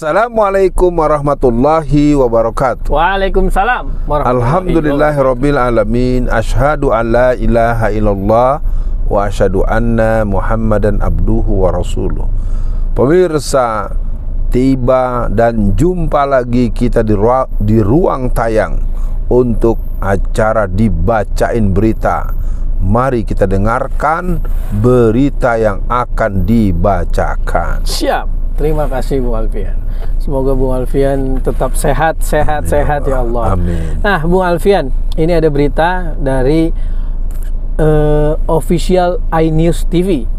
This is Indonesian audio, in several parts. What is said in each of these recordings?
Assalamualaikum warahmatullahi wabarakatuh. Waalaikumsalam Alhamdulillahirabbil alamin. Asyhadu an la ilaha illallah wa asyhadu anna Muhammadan abduhu wa rasuluh. Pemirsa, tiba dan jumpa lagi kita di ruang tayang untuk acara dibacain berita. Mari kita dengarkan berita yang akan dibacakan. Siap. Terima kasih Bung Alfian. Semoga Bung Alfian tetap sehat ya Allah. Amin. Nah, Bung Alfian, ini ada berita dari official iNews TV.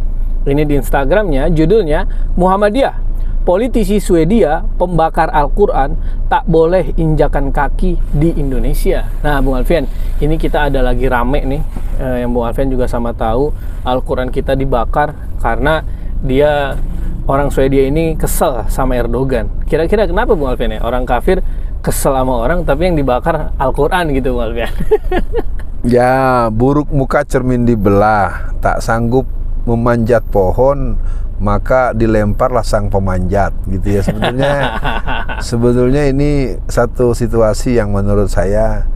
Ini di Instagramnya, judulnya Muhammadiyah, politisi Swedia pembakar Al-Quran tak boleh injakan kaki di Indonesia. Nah, Bung Alfian, ini kita ada lagi rame nih, yang Bung Alfian juga sama tahu, Al-Quran kita dibakar karena dia, orang Swedia ini kesel sama Erdogan. Kira-kira kenapa Bung Alfian ya? Orang kafir kesel sama orang, tapi yang dibakar Al-Quran gitu Bung Alfian. Ya, buruk muka cermin dibelah, tak sanggup memanjat pohon, maka dilemparlah sang pemanjat, gitu ya. Sebetulnya ini satu situasi yang menurut saya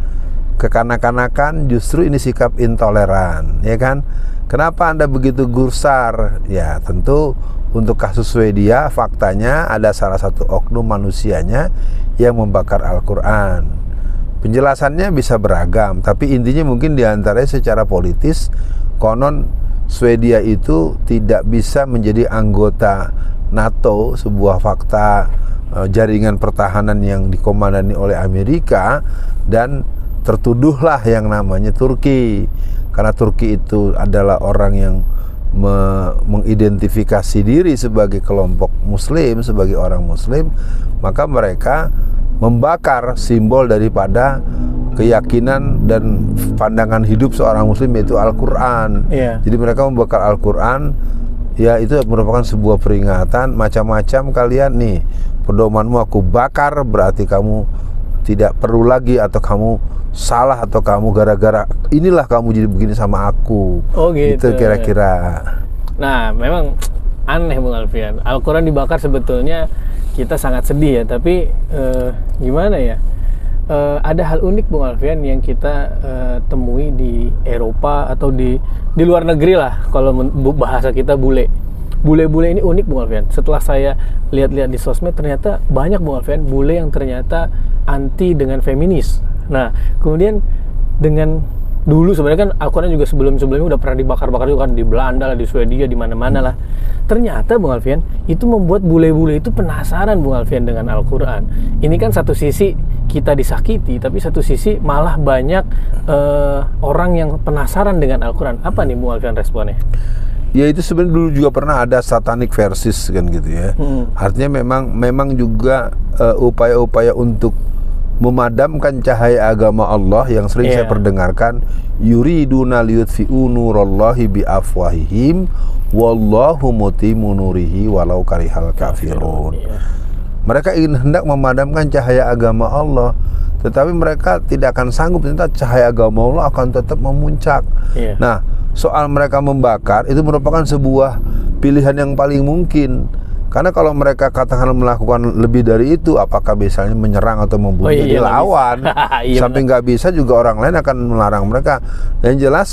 kekanak-kanakan, justru ini sikap intoleran, ya kan? Kenapa Anda begitu gusar? Ya, tentu untuk kasus Swedia, faktanya ada salah satu oknum manusianya yang membakar Al-Quran. Penjelasannya bisa beragam, tapi intinya mungkin diantaranya secara politis, konon Swedia itu tidak bisa menjadi anggota NATO, sebuah fakta jaringan pertahanan yang dikomandani oleh Amerika, dan tertuduhlah yang namanya Turki. Karena Turki itu adalah orang yang mengidentifikasi diri sebagai kelompok muslim, sebagai orang muslim, maka mereka membakar simbol daripada keyakinan dan pandangan hidup seorang muslim, yaitu Al-Quran. Jadi mereka membakar Al-Quran, ya itu merupakan sebuah peringatan, macam-macam kalian nih, pedomanmu aku bakar, berarti kamu tidak perlu lagi, atau kamu salah, atau kamu gara-gara inilah kamu jadi begini sama aku. Oh gitu. Itu kira-kira. Nah, memang aneh Bung Alfian. Al-Quran dibakar sebetulnya kita sangat sedih ya, tapi gimana ya? Ada hal unik Bung Alfian yang kita temui di Eropa atau di luar negeri lah, kalau bahasa kita bule ini unik Bung Alfian. Setelah saya lihat-lihat di sosmed, ternyata banyak Bung Alfian bule yang ternyata anti dengan feminis. Nah, kemudian dengan dulu sebenarnya kan Al-Quran juga sebelumnya udah pernah dibakar-bakar juga kan, di Belanda lah, di Swedia, di mana-mana lah. Ternyata Bung Alfian, itu membuat bule-bule itu penasaran Bung Alfian dengan Al-Quran. Ini kan satu sisi kita disakiti, tapi satu sisi malah banyak orang yang penasaran dengan Al-Quran. Apa nih Bung Alfian responnya? Ya itu sebenarnya dulu juga pernah ada satanic verses kan gitu ya. Artinya memang juga upaya-upaya untuk memadamkan cahaya agama Allah yang sering saya perdengarkan, yuriduna liyutfi'u nurallahi biafwahihim wallahu mutimmu nurihi walau karihal kafirun. Mereka ingin hendak memadamkan cahaya agama Allah, tetapi mereka tidak akan sanggup, ternyata cahaya agama Allah akan tetap memuncak. Nah, soal mereka membakar itu merupakan sebuah pilihan yang paling mungkin. Karena kalau mereka katakan melakukan lebih dari itu, apakah misalnya menyerang atau membunuh, jadi lawan. Sampai nggak bisa juga orang lain akan melarang mereka. Yang jelas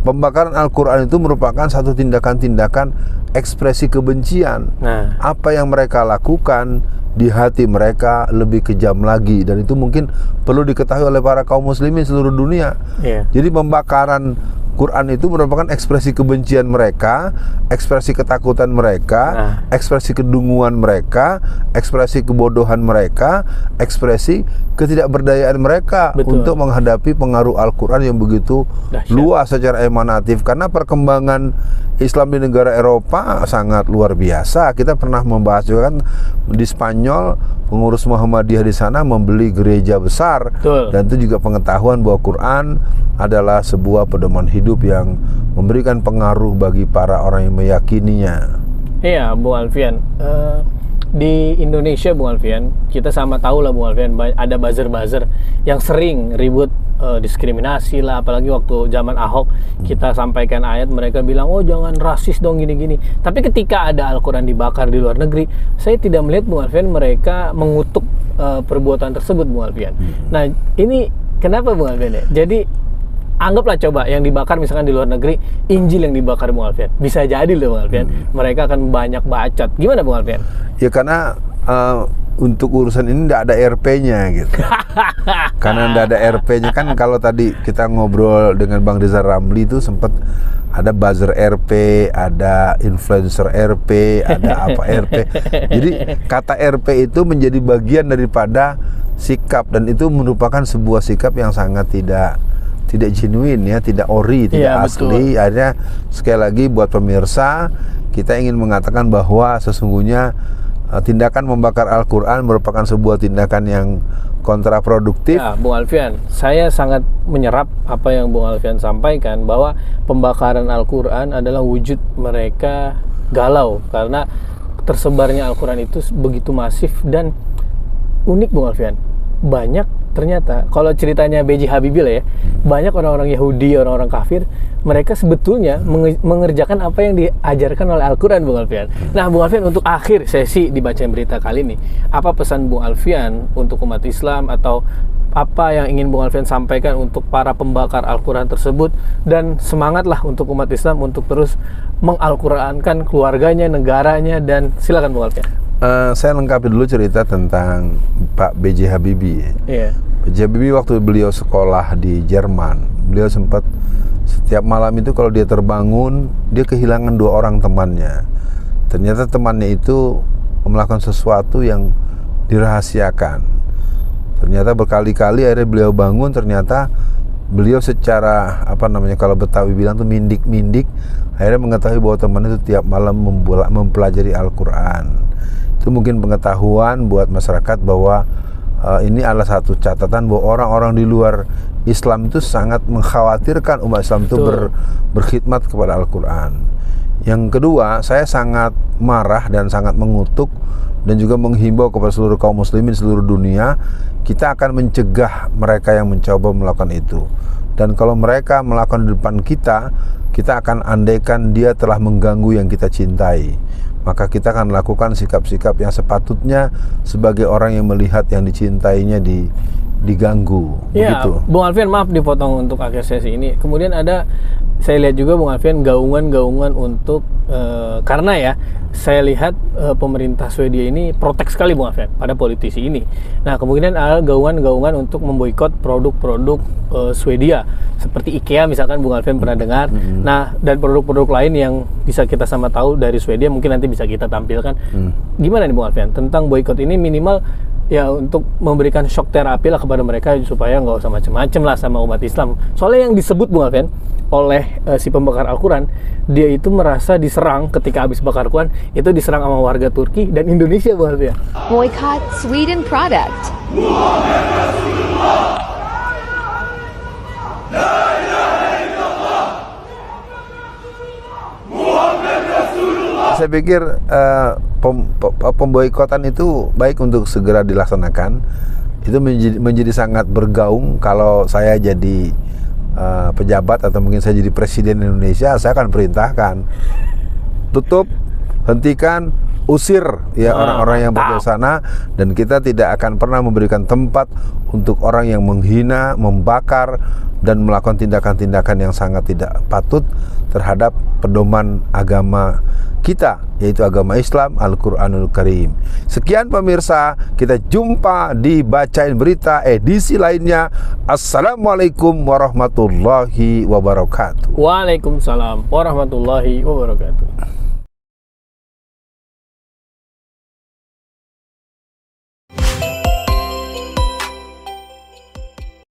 pembakaran Al-Quran itu merupakan satu tindakan-tindakan ekspresi kebencian. Apa yang mereka lakukan di hati mereka lebih kejam lagi, dan itu mungkin perlu diketahui oleh para kaum muslimin seluruh dunia. Jadi pembakaran Quran itu merupakan ekspresi kebencian mereka, ekspresi ketakutan mereka, ekspresi kedunguan mereka, ekspresi kebodohan mereka, ekspresi ketidakberdayaan mereka untuk menghadapi pengaruh Al-Quran yang begitu luas secara emanatif. Karena perkembangan Islam di negara Eropa sangat luar biasa. Kita pernah membahas juga kan, di Spanyol pengurus Muhammadiyah di sana membeli gereja besar. Dan itu juga pengetahuan bahwa Quran adalah sebuah pedoman hidup yang memberikan pengaruh bagi para orang yang meyakininya. Iya, Bu Alfian. di Indonesia Bung Alfian, kita sama tahu lah Bung Alfian, ada buzzer-buzzer yang sering ribut diskriminasi lah, apalagi waktu zaman Ahok kita sampaikan ayat, mereka bilang oh jangan rasis dong gini-gini. Tapi ketika ada Al-Quran dibakar di luar negeri, saya tidak melihat Bung Alfian mereka mengutuk perbuatan tersebut Bung Alfian. Nah ini kenapa Bung Alfian ya? Jadi anggaplah coba yang dibakar misalkan di luar negeri, Injil yang dibakar Bung Alfian, bisa jadi loh Bung Alfian, mereka akan banyak bacot. Gimana Bung Alfian? Ya karena untuk urusan ini tidak ada RP-nya gitu. Karena tidak ada RP-nya kan. Kalau tadi kita ngobrol dengan Bang Rizal Ramli itu sempat ada buzzer RP, ada influencer RP, ada apa RP. Jadi kata RP itu menjadi bagian daripada sikap, dan itu merupakan sebuah sikap yang sangat tidak genuine ya, tidak ori, tidak asli. Akhirnya sekali lagi buat pemirsa, kita ingin mengatakan bahwa sesungguhnya tindakan membakar Al-Quran merupakan sebuah tindakan yang kontraproduktif. Ya, Bung Alfian, saya sangat menyerap apa yang Bung Alfian sampaikan, bahwa pembakaran Al-Quran adalah wujud mereka galau karena tersebarnya Al-Quran itu begitu masif dan unik Bung Alfian. Banyak ternyata, kalau ceritanya B.J. Habibie lah ya, banyak orang-orang Yahudi, orang-orang kafir, mereka sebetulnya mengerjakan apa yang diajarkan oleh Al-Quran Bung Alfian. Nah Bung Alfian, untuk akhir sesi dibacain berita kali ini, apa pesan Bung Alfian untuk umat Islam, atau apa yang ingin Bung Alfian sampaikan untuk para pembakar Al-Quran tersebut, dan semangatlah untuk umat Islam untuk terus mengal-Qurankan keluarganya, negaranya, dan silakan Bung Alfian. Saya lengkapi dulu cerita tentang Pak B.J. Habibie. Iya. B.J. Habibie waktu beliau sekolah di Jerman, beliau sempat setiap malam itu kalau dia terbangun, dia kehilangan 2 orang temannya. Ternyata temannya itu melakukan sesuatu yang dirahasiakan. Ternyata berkali-kali akhirnya beliau bangun, ternyata beliau secara kalau Betawi bilang tuh mindik-mindik, akhirnya mengetahui bahwa temannya itu tiap malam mempelajari Al-Quran. Itu mungkin pengetahuan buat masyarakat bahwa ini adalah satu catatan bahwa orang-orang di luar Islam itu sangat mengkhawatirkan umat Islam itu berkhidmat kepada Al-Quran. Yang kedua, saya sangat marah dan sangat mengutuk dan juga menghimbau kepada seluruh kaum muslimin seluruh dunia, kita akan mencegah mereka yang mencoba melakukan itu. Dan kalau mereka melakukan di depan kita, kita akan andaikan dia telah mengganggu yang kita cintai, maka kita akan lakukan sikap-sikap yang sepatutnya sebagai orang yang melihat yang dicintainya diganggu. Ya, begitu. Bung Alfian, maaf dipotong untuk akhir sesi ini. Kemudian ada, saya lihat juga Bung Alfian, gaungan-gaungan untuk karena ya saya lihat pemerintah Swedia ini protek sekali Bung Alfian pada politisi ini. Nah kemudian ada gaungan-gaungan untuk memboikot produk-produk Swedia seperti IKEA misalkan, Bung Alfian pernah dengar. Nah dan produk-produk lain yang bisa kita sama tahu dari Swedia, mungkin nanti bisa kita tampilkan. Gimana nih Bung Alfian tentang boikot ini, minimal ya untuk memberikan shock terapi lah kepada mereka supaya nggak usah macem-macem lah sama umat Islam. Soalnya yang disebut Bung Alfian oleh si pembakar Al-Quran, dia itu merasa diserang ketika habis bakar Al-Quran, itu diserang sama warga Turki dan Indonesia Bung Alfian. Boycott Sweden product. Saya pikir pemboikotan itu baik untuk segera dilaksanakan. Itu menjadi sangat bergaung. Kalau saya jadi pejabat atau mungkin saya jadi presiden Indonesia, saya akan perintahkan tutup, hentikan, usir ya orang-orang yang berada sana, dan kita tidak akan pernah memberikan tempat untuk orang yang menghina, membakar, dan melakukan tindakan-tindakan yang sangat tidak patut terhadap pedoman agama kita, yaitu agama Islam, Al-Quranul Karim. Sekian pemirsa, kita jumpa di Bacain Berita edisi lainnya. Assalamualaikum warahmatullahi wabarakatuh. Waalaikumsalam warahmatullahi wabarakatuh.